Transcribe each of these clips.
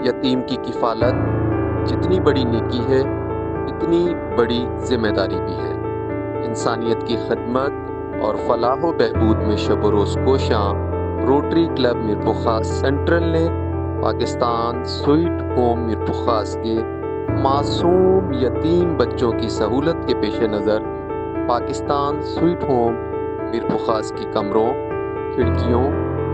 یتیم کی کفالت جتنی بڑی نیکی ہے اتنی بڑی ذمہ داری بھی ہے۔ انسانیت کی خدمت اور فلاح و بہبود میں شب و روز کوشاں روٹری کلب میرپورخاص سینٹرل نے پاکستان سویٹ ہوم میرپورخاص کے معصوم یتیم بچوں کی سہولت کے پیش نظر پاکستان سویٹ ہوم میرپورخاص کی کمروں، کھڑکیوں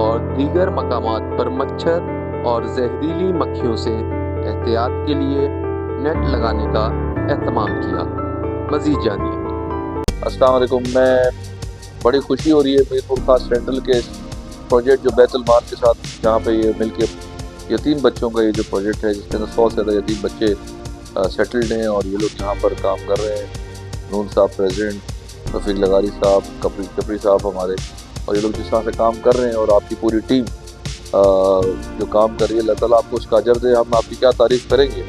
اور دیگر مقامات پر مچھر اور زہریلی مکھیوں سے احتیاط کے لیے نیٹ لگانے کا اہتمام کیا۔ مزید جانیے۔ السلام علیکم۔ میں بڑی خوشی ہو رہی ہے میرپورخاص سینٹرل کے پروجیکٹ جو بیت المال کے ساتھ جہاں پہ یہ مل کے یتیم بچوں کا یہ جو پروجیکٹ ہے جس کے اندر 100 سے زیادہ یتیم بچے سیٹلڈ ہیں اور یہ لوگ یہاں پر کام کر رہے ہیں۔ نون صاحب پریزیڈنٹ، رفیق لغاری صاحب، کپری صاحب ہمارے، اور یہ لوگ جس طرح سے کام کر رہے ہیں اور آپ کی پوری ٹیم جو کام کر رہی ہے، اللہ تعالیٰ آپ کو اس کا اجر دے۔ ہم آپ کی کیا تعریف کریں گے،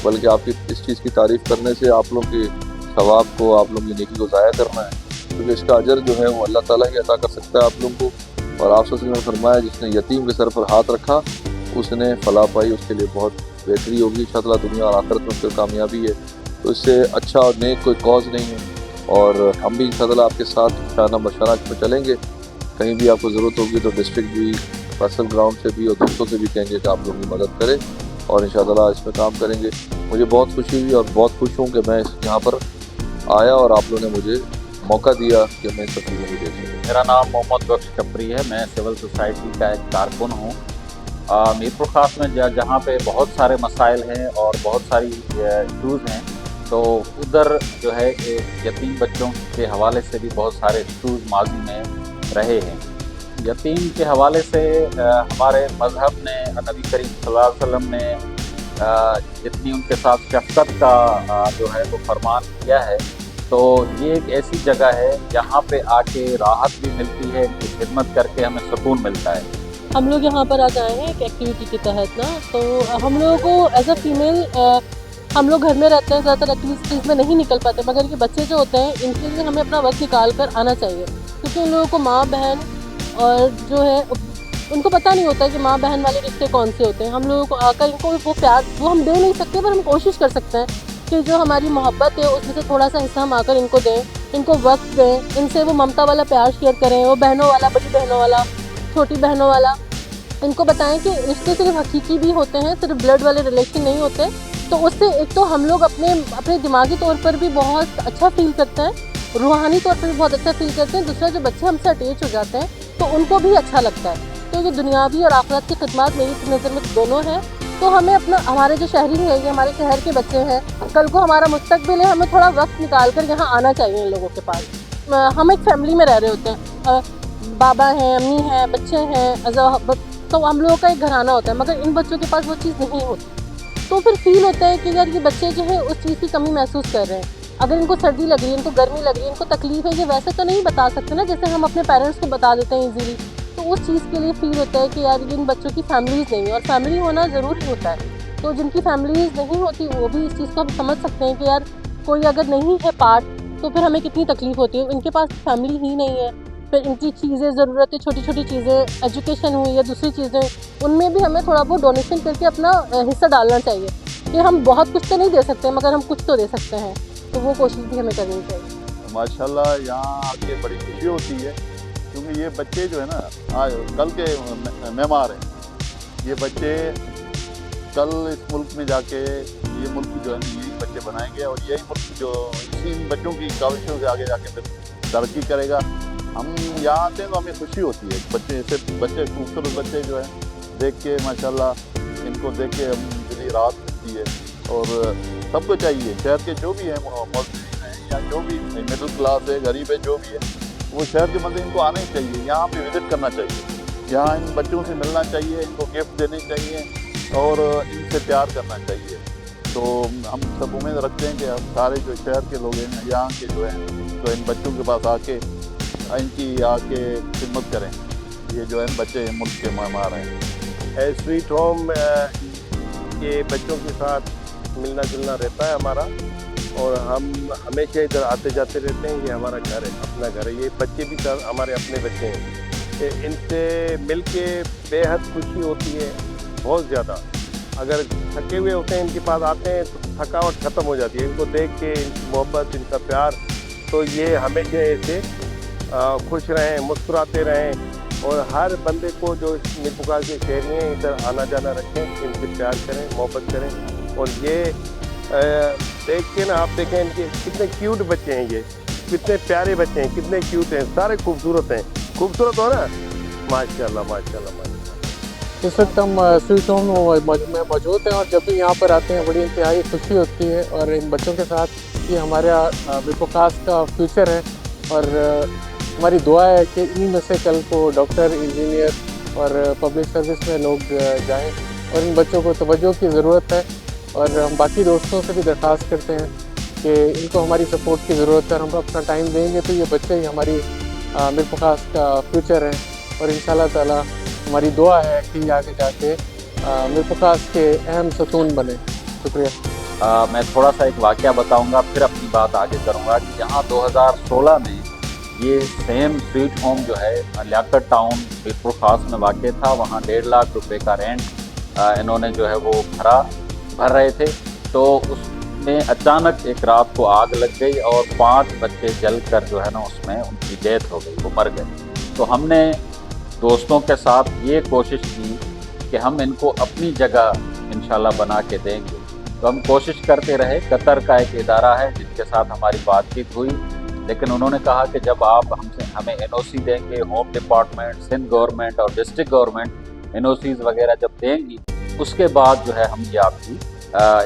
بلکہ آپ کی اس چیز کی تعریف کرنے سے آپ لوگوں کے ثواب کو، آپ لوگوں کی نیکی کو ضائع کرنا ہے، کیونکہ اس کا اجر جو ہے وہ اللہ تعالیٰ ہی عطا کر سکتا ہے آپ لوگوں کو۔ اور آپ صلی اللہ علیہ وسلم نے فرمایا جس نے یتیم کے سر پر ہاتھ رکھا اس نے فلاح پائی، اس کے لیے بہت بہتری ہوگی انشاءاللہ، دنیا اور آخرت میں اس کی کامیابی ہے۔ تو اس سے اچھا اور نیک کوئی کاز نہیں ہے، اور ہم بھی انشاءاللہ آپ کے ساتھ شانہ بشانہ پہ چلیں گے۔ کہیں بھی آپ کو ضرورت ہوگی تو ڈسٹرکٹ بھی، پرسنل گراؤنڈ سے بھی اور دوستوں سے بھی کہیں گے کہ آپ لوگوں کی مدد کریں، اور انشاءاللہ اس میں کام کریں گے۔ مجھے بہت خوشی ہوئی اور بہت خوش ہوں کہ میں یہاں پر آیا اور آپ لوگوں نے مجھے موقع دیا کہ میں سب چیزوں کو دیکھ سکوں۔ میرا نام محمد بخش کپری ہے، میں سول سوسائٹی کا ایک کارکن ہوں۔ میرپورخاص میں جہاں پہ بہت سارے مسائل ہیں اور بہت ساری ایشوز ہیں، تو ادھر جو ہے کہ یتیم بچوں کے حوالے سے بھی بہت سارے ایشوز ماضی میں رہے ہیں۔ یتیم کے حوالے سے ہمارے مذہب نے، نبی کریم صلی اللہ علیہ وسلم نے جتنی ان کے ساتھ شفقت کا جو ہے وہ فرمان کیا ہے، تو یہ ایک ایسی جگہ ہے جہاں پہ آ کے راحت بھی ملتی ہے، ان کی خدمت کر کے ہمیں سکون ملتا ہے۔ ہم لوگ یہاں پر آج آئے ہیں ایک ایکٹیویٹی کے تحت نا، تو ہم لوگوں کو ایز اے فیمیل ہم لوگ گھر میں رہتے ہیں، زیادہ تر ایکٹیویٹیز میں نہیں نکل پاتے، مگر یہ بچے جو ہوتے ہیں ان کے لیے ہمیں اپنا وقت نکال کر آنا چاہیے، کیونکہ ان لوگوں کو ماں بہن اور جو ہے ان کو پتہ نہیں ہوتا کہ ماں بہن والے رشتے کون سے ہوتے ہیں۔ ہم لوگوں کو آ کر ان کو وہ پیار وہ ہم دے نہیں سکتے، پر ہم کوشش کر سکتے ہیں کہ جو ہماری محبت ہے اس میں سے تھوڑا سا حصہ ہم آ کر ان کو دیں، ان کو وقت دیں، ان سے وہ ممتا والا پیار شیئر کریں، وہ بہنوں والا، بڑی بہنوں والا، چھوٹی بہنوں والا، ان کو بتائیں کہ رشتے صرف حقیقی بھی ہوتے ہیں، صرف بلڈ والے ریلیشن نہیں ہوتے۔ تو اس سے ایک تو ہم لوگ اپنے دماغی طور پر بھی بہت اچھا فیل کرتے ہیں، روحانی طور پر بھی بہت اچھا فیل کرتے ہیں، دوسرا جو بچے ہم سے اٹیچ ہو جاتے ہیں تو ان کو بھی اچھا لگتا ہے، کیونکہ دنیاوی اور آخرت کی خدمات میری نظر میں دونوں ہیں۔ تو ہمیں ہمارے جو شہری ہیں، یہ ہمارے شہر کے بچے ہیں، کل کو ہمارا مستقبل ہے، ہمیں تھوڑا وقت نکال کر یہاں آنا چاہیے ان لوگوں کے پاس۔ ہم ایک فیملی میں رہ رہے ہوتے ہیں، بابا ہیں، امی ہیں، بچے ہیں، تو ہم لوگوں کا ایک گھرانہ ہوتا ہے، مگر ان بچوں کے پاس وہ چیز نہیں ہوتی، تو پھر فیل ہوتا ہے کہ یار یہ بچے جو ہے اس چیز کی کمی محسوس کر رہے ہیں۔ اگر ان کو سردی لگ رہی ہے، ان کو گرمی لگ رہی ہے، ان کو تکلیف ہے، یہ ویسے تو نہیں بتا سکتے نا جیسے ہم اپنے پیرنٹس کو بتا دیتے ہیں ایزیلی، تو اس چیز کے لیے فیل ہوتا ہے کہ یار ان بچوں کی فیملیز نہیں ہے، اور فیملی ہونا ضروری ہوتا ہے۔ تو جن کی فیملیز نہیں ہوتی وہ بھی اس چیز کو ہم سمجھ سکتے ہیں کہ یار کوئی اگر نہیں ہے پارٹ تو پھر ہمیں کتنی تکلیف ہوتی ہے۔ ان کے پاس فیملی ہی نہیں ہے، پھر ان کی چیزیں، ضرورتیں، چھوٹی چھوٹی چیزیں، ایجوکیشن ہوئی یا دوسری چیزیں، ان میں بھی ہمیں تھوڑا بہت ڈونیشن کر کے اپنا حصہ ڈالنا چاہیے، کہ ہم بہت کچھ تو نہیں دے سکتے مگر ہم کچھ تو دے سکتے ہیں، تو وہ کوشش بھی ہمیں کرنی چاہیے۔ ماشاءاللہ یہاں آ کے بڑی خوشی ہوتی ہے، کیونکہ یہ بچے جو ہے نا کل کے معمار ہیں۔ یہ بچے کل اس ملک میں جا کے یہ ملک جو ہے نا یہی بچے بنائیں گے، اور یہی ملک جو اسی بچوں کی کاوشوں سے آگے جا کے پھر ترقی کرے گا۔ ہم یہاں آتے ہیں تو ہمیں خوشی ہوتی ہے، بچے خوبصورت بچے جو ہیں دیکھ کے ماشاءاللہ، ان کو دیکھ کے ہم دلی راحت ملتی ہے۔ اور سب کو چاہیے، شہر کے جو بھی ہیں موجودین ہیں یا جو بھی مڈل کلاس ہے، غریب ہے، جو بھی ہے، وہ شہر کے بندے ان کو آنے چاہیے، یہاں پہ وزٹ کرنا چاہیے، یہاں ان بچوں سے ملنا چاہیے، ان کو گفٹ دینے چاہیے اور ان سے پیار کرنا چاہیے۔ تو ہم سب امید رکھتے ہیں کہ ہم سارے جو شہر کے لوگ ہیں یہاں کے جو ہیں تو ان بچوں کے پاس آ کے ان کی آ کے خدمت کریں۔ یہ جو ہے بچے ملک کے معمار ہیں۔ سویٹ ہوم کے بچوں کے ساتھ ملنا جلنا رہتا ہے ہمارا، اور ہم ہمیشہ ادھر آتے جاتے رہتے ہیں۔ یہ ہمارا گھر ہے، اپنا گھر ہے، یہ بچے بھی ہمارے اپنے بچے ہیں۔ ان سے مل کے بے حد خوشی ہوتی ہے، بہت زیادہ۔ अगर थके हुए होते हैं इनके पास आते हैं तो थकावट ख़त्म हो जाती है। इनको देख के इनकी मोहब्बत, इनका प्यार, तो ये हमेशा ऐसे खुश रहें, मुस्कुराते रहें और हर बंदे को जो मीर पुकार के शहरी हैं इधर आना जाना रखें, इनसे प्यार करें, मोहब्बत करें। और ये देख के ना आप देखें इनके कितने क्यूट बच्चे हैं, ये कितने प्यारे बच्चे हैं, कितने क्यूट हैं, सारे खूबसूरत हैं। खूबसूरत हो ना, माशाल्लाह माशाल्लाह माशाल्लाह। इस वक्त हम स्वीट होम में मौजूद हैं और जब भी यहाँ पर आते हैं बड़ी इंतहाई खुशी होती है। और इन बच्चों के साथ ये हमारा मीरपुर का फ्यूचर है और हमारी दुआ है कि इन्हीं में से कल को डॉक्टर, इंजीनियर और पब्लिक सर्विस में लोग जाएं। और इन बच्चों को तवज्जो की ज़रूरत है और हम बाकी दोस्तों से भी दरख्वास्त करते हैं कि इनको हमारी सपोर्ट की ज़रूरत है। हम अपना टाइम देंगे तो ये बच्चे ही हमारी मीरपुर का फ्यूचर हैं। और इंशाअल्लाह ताला हमारी दुआ है कि आगे जाके मीरपुर के अहम सतून बने। शुक्रिया। मैं थोड़ा सा एक वाक़या बताऊंगा, फिर अपनी बात आगे करूंगा कि यहाँ 2016 में ये सेम स्वीट होम जो है लियाकत टाउन मीरपुर ख़ास में वाक़ था। वहाँ 1.5 लाख रुपए का रेंट इन्होंने जो है वो भर रहे थे। तो उसमें अचानक एक रात को आग लग गई और 5 बच्चे जल कर जो है ना उसमें उनकी डेथ हो गई, वो मर गए। तो हमने दोस्तों के साथ ये कोशिश की कि हम इनको अपनी जगह इंशाल्लाह बना के देंगे। तो हम कोशिश करते रहे। कतर का एक इदारा है जिनके साथ हमारी बातचीत हुई, लेकिन उन्होंने कहा कि जब आप हमें NOC देंगे, होम डिपार्टमेंट, सिंध गवर्नमेंट और डिस्ट्रिक्ट गवर्नमेंट NOCs वगैरह जब देंगी, उसके बाद जो है हम ये आपकी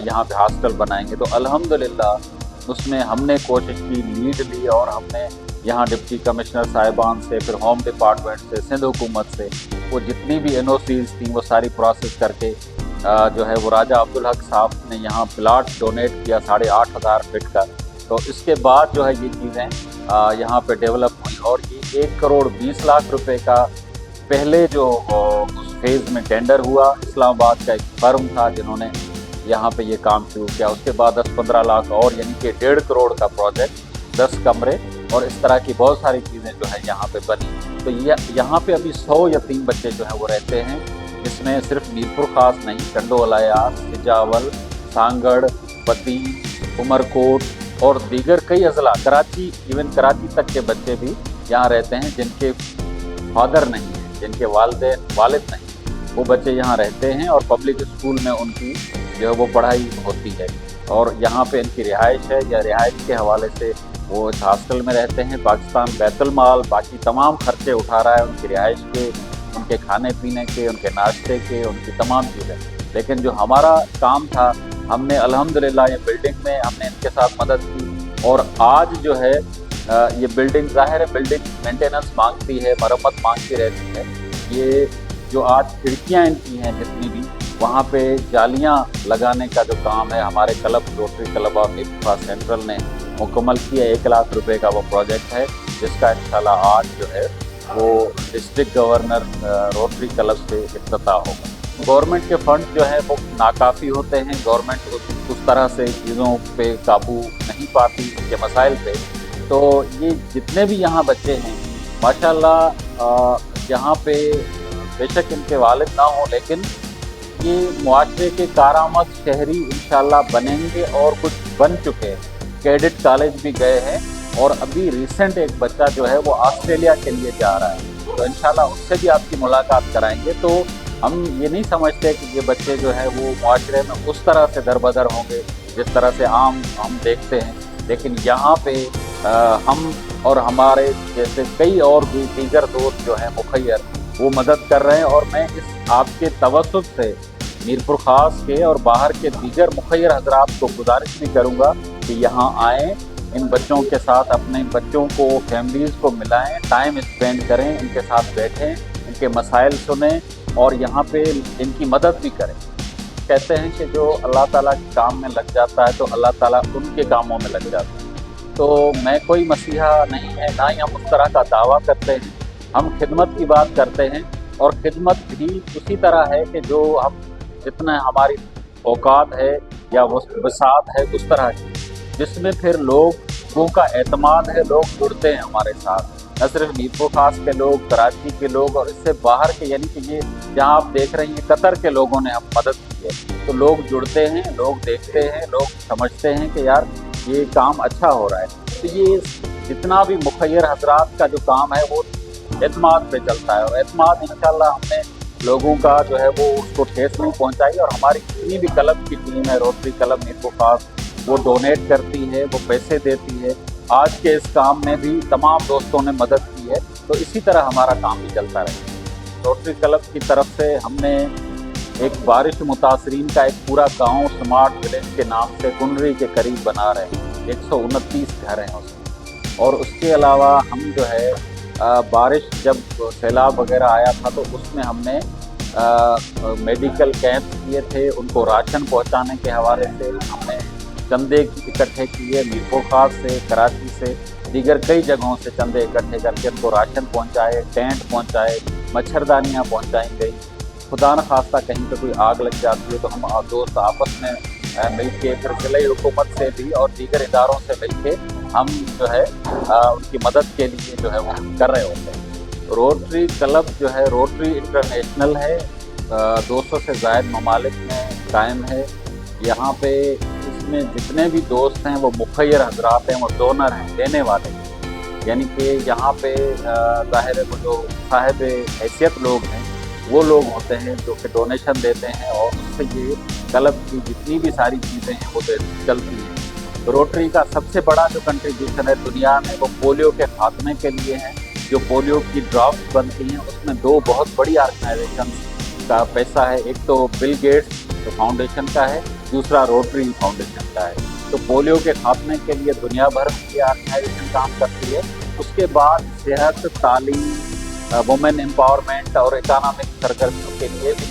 यहाँ पे हॉस्टल बनाएंगे। तो अल्हम्दुलिल्लाह उसमें हमने कोशिश की, लीड ली और हमने यहाँ डिप्टी कमिश्नर साहिबान से, फिर होम डिपार्टमेंट से, सिंध हुकूमत से वो जितनी भी NOCs थी वो सारी प्रोसेस करके जो है वो राजा अब्दुल हक साहब ने यहाँ प्लाट डोनेट किया 8,500 फीट का। तो इसके बाद जो है ये चीज़ें यहाँ पे डेवलप हुई और ये 1 करोड़ 20 लाख रुपए का पहले जो उस फेज़ में टेंडर हुआ। इस्लामाबाद का एक फर्म था जिन्होंने यहाँ पे ये काम शुरू किया। उसके बाद 10-15 लाख और, यानी कि 1.5 करोड़ का प्रोजेक्ट, 10 कमरे और इस तरह की बहुत सारी चीज़ें जो है यहाँ पे बनी। तो यहाँ पे अभी 100 यतीम बच्चे जो है वो रहते हैं, जिसमें सिर्फ मीरपुर ख़ास नहीं, टंडोअलाया, सिजावल, सांगड़, पती, उमरकोट और दीगर कई अजला, कराची, इवन कराची तक के बच्चे भी यहाँ रहते हैं जिनके फादर नहीं हैं, जिनके वालिद नहीं, वो बच्चे यहाँ रहते हैं और पब्लिक स्कूल में उनकी जो है वो पढ़ाई होती है। और यहाँ पे इनकी रिहाइश है या रिहाइश के हवाले से वो इस हॉस्टल में रहते हैं। पाकिस्तान बैतुल माल बाकी तमाम खर्चे उठा रहा है उनकी रिहाइश के, उनके खाने पीने के, उनके नाश्ते के, उनकी तमाम चीज़ें। लेकिन जो हमारा काम था, हमने अल्हम्दुलिल्लाह ये बिल्डिंग में हमने इनके साथ मदद की और आज जो है ये बिल्डिंग, ज़ाहिर है बिल्डिंग मेंटेनेंस मांगती है, मरम्मत मांगती रहती है। ये जो आज खिड़कियाँ इनकी हैं जितनी भी, वहाँ पे जालियाँ लगाने का जो काम है हमारे club, rotary club of Mirpur central ने मुकम्मल किया। 1 लाख रुपए का वो प्रोजेक्ट है जिसका इंशाल्लाह आज जो है वो डिस्ट्रिक्ट गवर्नर रोटरी क्लब से इफ्तिताह होगा। गवर्नमेंट के फंड जो है वो नाकाफ़ी होते हैं, गवर्नमेंट उस तरह से चीज़ों पे काबू नहीं पाती के मसाइल पे। तो ये जितने भी यहाँ बच्चे हैं माशाल्लाह, यहाँ पे बेशक इनके वालिद ना हो, लेकिन ये मुआशरे के कारामद शहरी इंशाल्लाह बनेंगे और कुछ बन चुके हैं। कैडेट कॉलेज भी गए हैं और अभी रिसेंट एक बच्चा जो है वो ऑस्ट्रेलिया के लिए जा रहा है। तो इंशाल्लाह उससे भी आपकी मुलाकात कराएंगे। तो हम ये नहीं समझते कि ये बच्चे जो है वो मुआशरे में उस तरह से दरबदर होंगे जिस तरह से आम हम देखते हैं, लेकिन यहाँ पे हम और हमारे जैसे कई और भी दीगर दोस्त जो हैं मुखैर वो मदद कर रहे हैं। और मैं इस आपके तवस्सुत से मीरपुर ख़ास के और बाहर के दीगर मुखैर हजरात को गुजारिश भी करूँगा कि यहाँ आएँ, इन बच्चों के साथ अपने बच्चों को, फैमिलीज़ को मिलाएं, टाइम स्पेंड करें, इनके साथ बैठें, इनके मसाइल सुनें और यहाँ पे इनकी मदद भी करें। कहते हैं कि जो अल्लाह ताला के काम में लग जाता है तो अल्लाह ताला उनके कामों में लग जाता है। तो मैं कोई मसीहा नहीं है, ना ही हम उस तरह का दावा करते हैं। हम खिदमत की बात करते हैं और खिदमत भी उसी तरह है कि जो हम जितना हमारी औकात है या वसात है उस तरह की, जिसमें फिर लोगों का एतमाद है, लोग जुड़ते हैं हमारे साथ, न सिर्फ मीरपुर ख़ास के लोग, कराची के लोग और इससे बाहर के, यानी कि ये जहाँ आप देख रहे हैं कतर के लोगों ने हम मदद की चाहिए। तो लोग जुड़ते हैं, लोग देखते हैं, लोग समझते हैं कि यार ये काम अच्छा हो रहा है। तो ये जितना भी मुखैर हजरात का जो काम है वो एतमाद पे चलता है, और एतमाद इंशाल्लाह हमने लोगों का जो है वो उसको ठेस नहीं पहुंचाई। और हमारी जितनी भी क्लब की टीम है, रोटरी क्लब मीरपुर खास, वो डोनेट करती है, वो पैसे देती है। आज के इस काम में भी तमाम दोस्तों ने मदद की है, तो इसी तरह हमारा काम भी चलता रहे। रोटरी क्लब की तरफ से हमने एक बारिश मुतासरीन का एक पूरा गांव स्मार्ट विलेज के नाम से कुंडरी के करीब बना रहे हैं। 129 घर हैं उसमें। और उसके अलावा हम जो है बारिश जब सैलाब वगैरह आया था तो उसमें हमने मेडिकल कैंप किए थे, उनको राशन पहुंचाने के हवाले से हमने चंदे इकट्ठे किए। मीरपुर खास से, कराची से, दीगर कई जगहों से चंदे इकट्ठे करके उनको राशन पहुंचाए, टेंट पहुंचाए, मच्छरदानियां पहुंचाई गई। खुदा न खास्ता कहीं पे कोई आग लग जाती है तो हम दोस्त आपस में मिल के फिर ज़िला हुकूमत से भी और दीगर इदारों से मिल के हम जो है उनकी मदद के लिए जो है वो कर रहे होते हैं। रोटरी क्लब जो है रोटरी इंटरनेशनल है, 200 से ज़ायद ममालिक में कायम है। यहाँ पे इसमें जितने भी दोस्त हैं वो मुखैर हजरात हैं, वो डोनर हैं, देने वाले हैं। यानी कि यहाँ पे ज़ाहिर है वो जो साहिब हैसियत लोग हैं वो लोग होते हैं जो कि डोनेशन देते हैं, और उससे ये क्लब की जितनी भी सारी चीज़ें हैं वो चलती हैं। रोटरी का सबसे बड़ा जो कंट्रीब्यूशन है दुनिया में वो पोलियो के खात्मे के लिए है। जो पोलियो की ड्रॉप्स बनती हैं उसमें 2 बहुत बड़ी ऑर्गेनाइजेशन का पैसा है। एक तो बिल गेट्स फाउंडेशन का है, दूसरा रोटरी फाउंडेशन का है। तो पोलियो के खात्मे के लिए दुनिया भर में ये ऑर्गेनाइजेशन काम करती है। उसके बाद सेहत, तालीम, वुमेन एम्पावरमेंट और इकोनॉमिक सरगर्मियों के लिए भी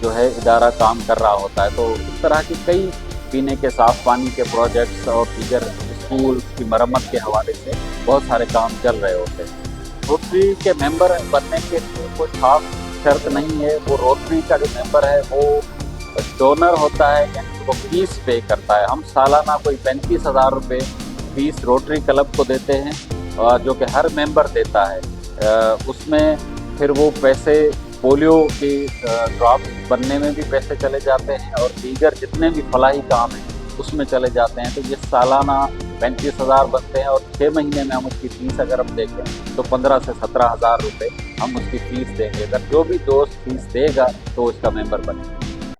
जो है इदारा काम कर रहा होता है। तो इस तरह की कई पीने के साफ पानी के प्रोजेक्ट्स और दीगर स्कूल की मरम्मत के हवाले से बहुत सारे काम चल रहे होते हैं। रोटरी के मेंबर बनने के लिए कोई खास शर्त नहीं है। वो रोटरी का जो मेंबर है वो डोनर होता है, यानी वो फीस पे करता है। हम सालाना कोई 35,000 रुपये फीस रोटरी क्लब को देते हैं, जो कि हर मेंबर देता है। उसमें फिर वो पैसे पोलियो की ड्रॉप्स बनने में भी पैसे चले जाते हैं, और दीगर जितने भी फलाही काम हैं उसमें चले जाते हैं। तो ये सालाना 35,000 बनते हैं, और 6 महीने में हम उसकी फ़ीस अगर हम देखें तो 15 से 17,000 रुपये हम उसकी फ़ीस देंगे। अगर जो भी दोस्त फीस देगा तो उसका मेंबर बनेगा।